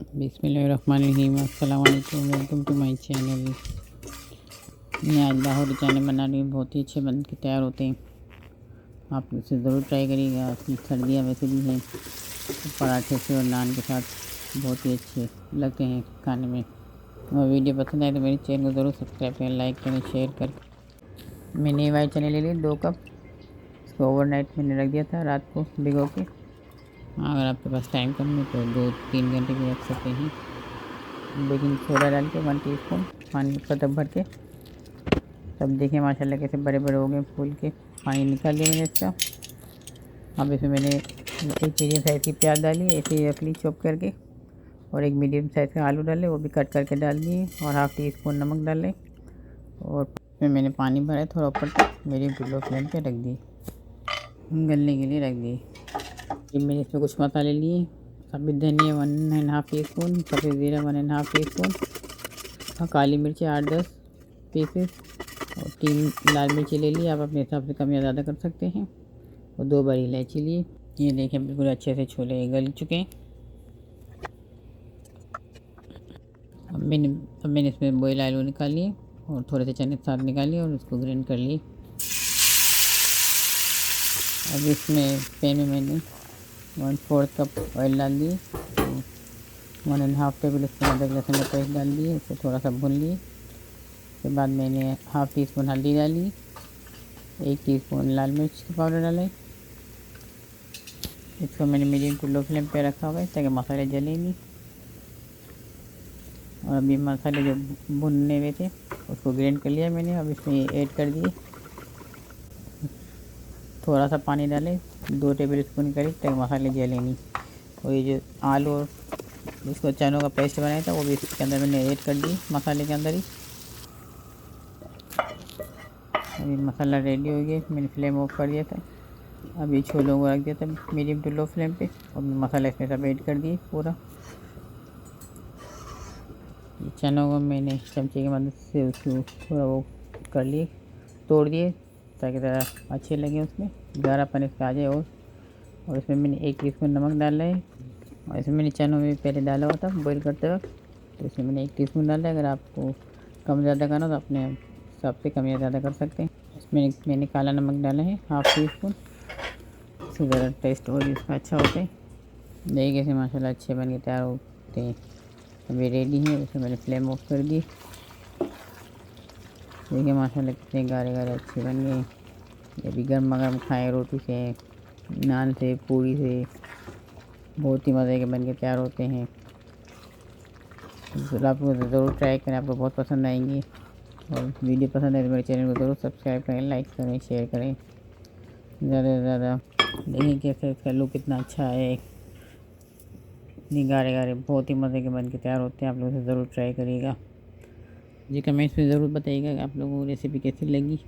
बिस्मिल्लाहिर्रहमानिर्रहीम। अस्सलाम वालेकुम, वेलकम टू माय चैनल। मैं आज लाहौरी चने बना रही हूँ, बहुत ही अच्छे बन के तैयार होते हैं। आप इसे ज़रूर ट्राई करिएगा। सर्दियाँ वैसे भी हैं, तो पराठे से और नान के साथ बहुत ही अच्छे लगते हैं खाने में। और वीडियो पसंद आए तो मेरे चैनल को ज़रूर सब्सक्राइब करें, लाइक करें, शेयर करें। मैंने वाइट चने ले लिए 2 कप। इसको ओवरनाइट मैंने रख दिया था, रात को भिगो के। अगर आपके पास टाइम कम है तो 2-3 घंटे भी रख सकते हैं। बेकिंग सोडा डाल के 1 टीस्पून पानी का टब भर के। तब देखिए माशाल्लाह कैसे बड़े बड़े हो गए, फूल के पानी निकाल लिया मैंने इसका। अब इसमें मैंने एक मीडियम साइज़ की प्याज डाली, ऐसे ही रख ली चॉप करके। और एक मीडियम साइज़ का आलू डाले, वो भी कट करके डाल दिए। और हाफ़ टी स्पून नमक डाले। और इसमें मैंने पानी भरा, थोड़ा ऊपर तक मीडियम टू लो फ्लेम पे रख दी, गलने के लिए रख दी। फिर मैंने इसमें कुछ मसाले लिए। सफ़ेद धनिया 1½ टी स्पून, सफ़ेद ज़ीरा 1½ टी स्पून, और काली मिर्ची 8-10 पीसेस, और 3 लाल मिर्ची ले ली। आप अपने हिसाब से कम या ज़्यादा कर सकते हैं। और 2 बड़ी इलायची ली। ये देखें बिल्कुल अच्छे से छोले गल चुके हैं। अब मैंने इसमें बॉयल आलू निकाल लिए और थोड़े से चने साथ निकाल लिए और उसको ग्राइंड कर लिए। अब इसमें पैन में मैंने 1/4 कप ऑयल डाल दिए, 1½ टेबल स्पून अदरक लहसुन का पेस्ट डाल दिए। इसको थोड़ा सा भून लिए। उसके बाद मैंने हाफ़ टी स्पून हल्दी डाली, 1 टीस्पून लाल मिर्च का पाउडर डाला। इसको मैंने मीडियम टू लो फ्लेम पे रखा हुआ है ताकि मसाले जले नहीं। और अभी मसाले जो भुनने हुए थे उसको ग्राइंड कर लिया मैंने। अब इसमें ऐड कर दिए, थोड़ा सा पानी डालें, 2 टेबल स्पून करीब, ताकि मसाले जले नहीं। और ये जो आलू और इसको चनों का पेस्ट बनाया था वो भी इसके अंदर मैंने ऐड कर दी, मसाले के अंदर ही। अभी मसाला रेडी हो गया, मैंने फ्लेम ऑफ कर दिया था। अब ये छोलों को रख दिया था मीडियम टू लो फ्लेम पे, और मसाला इसमें सब ऐड कर दिए पूरा। चनों को मैंने चमचे की मदद से उसको थोड़ा वो कर लिए, तोड़ दिए, ताकि ज़रा अच्छे लगे, उसमें गाढ़ापन इसका आ जाए। और इसमें मैंने 1 टीस्पून नमक डाला है। और इसमें मैंने चनों में पहले डाला हुआ था बॉईल करते वक्त, तो इसमें मैंने 1 टीस्पून डाला है। अगर आपको कम ज़्यादा करना तो अपने हिसाब से कम या ज़्यादा कर सकते हैं। इसमें मैंने काला नमक डाला है हाफ़ टी स्पून, इससे ज़रा टेस्ट और इसका अच्छा होता है। देखिए कैसे माशाल्लाह अच्छे बन के तैयार होते हैं। अभी रेडी है, उसमें मैंने फ्लेम ऑफ कर दी। देखिए माशाल्लाह कितने गाढ़े गाढ़े अच्छे बन गए। ये भी गर्मा गर्म खाएँ रोटी से, नान से, पूरी से, बहुत ही मज़े के बन के तैयार होते हैं। आप लोग ज़रूर ट्राई करें, आपको बहुत पसंद आएंगी। और वीडियो पसंद आए तो मेरे चैनल को ज़रूर सब्सक्राइब करें, लाइक करें, शेयर करें ज़्यादा से ज़्यादा। देखिए कैसे इसका लुक कितना अच्छा है। इतनी गाढ़े गाढ़े बहुत ही मज़े के बन के तैयार होते हैं। आप लोग इसे ज़रूर ट्राई करिएगा। जी कमेंट्स में ज़रूर बताइएगा कि आप लोगों को रेसिपी कैसी लगी।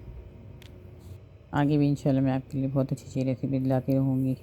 आगे भी इंशाल्लाह मैं आपके लिए बहुत अच्छी अच्छी रेसिपी लाती रहूँगी।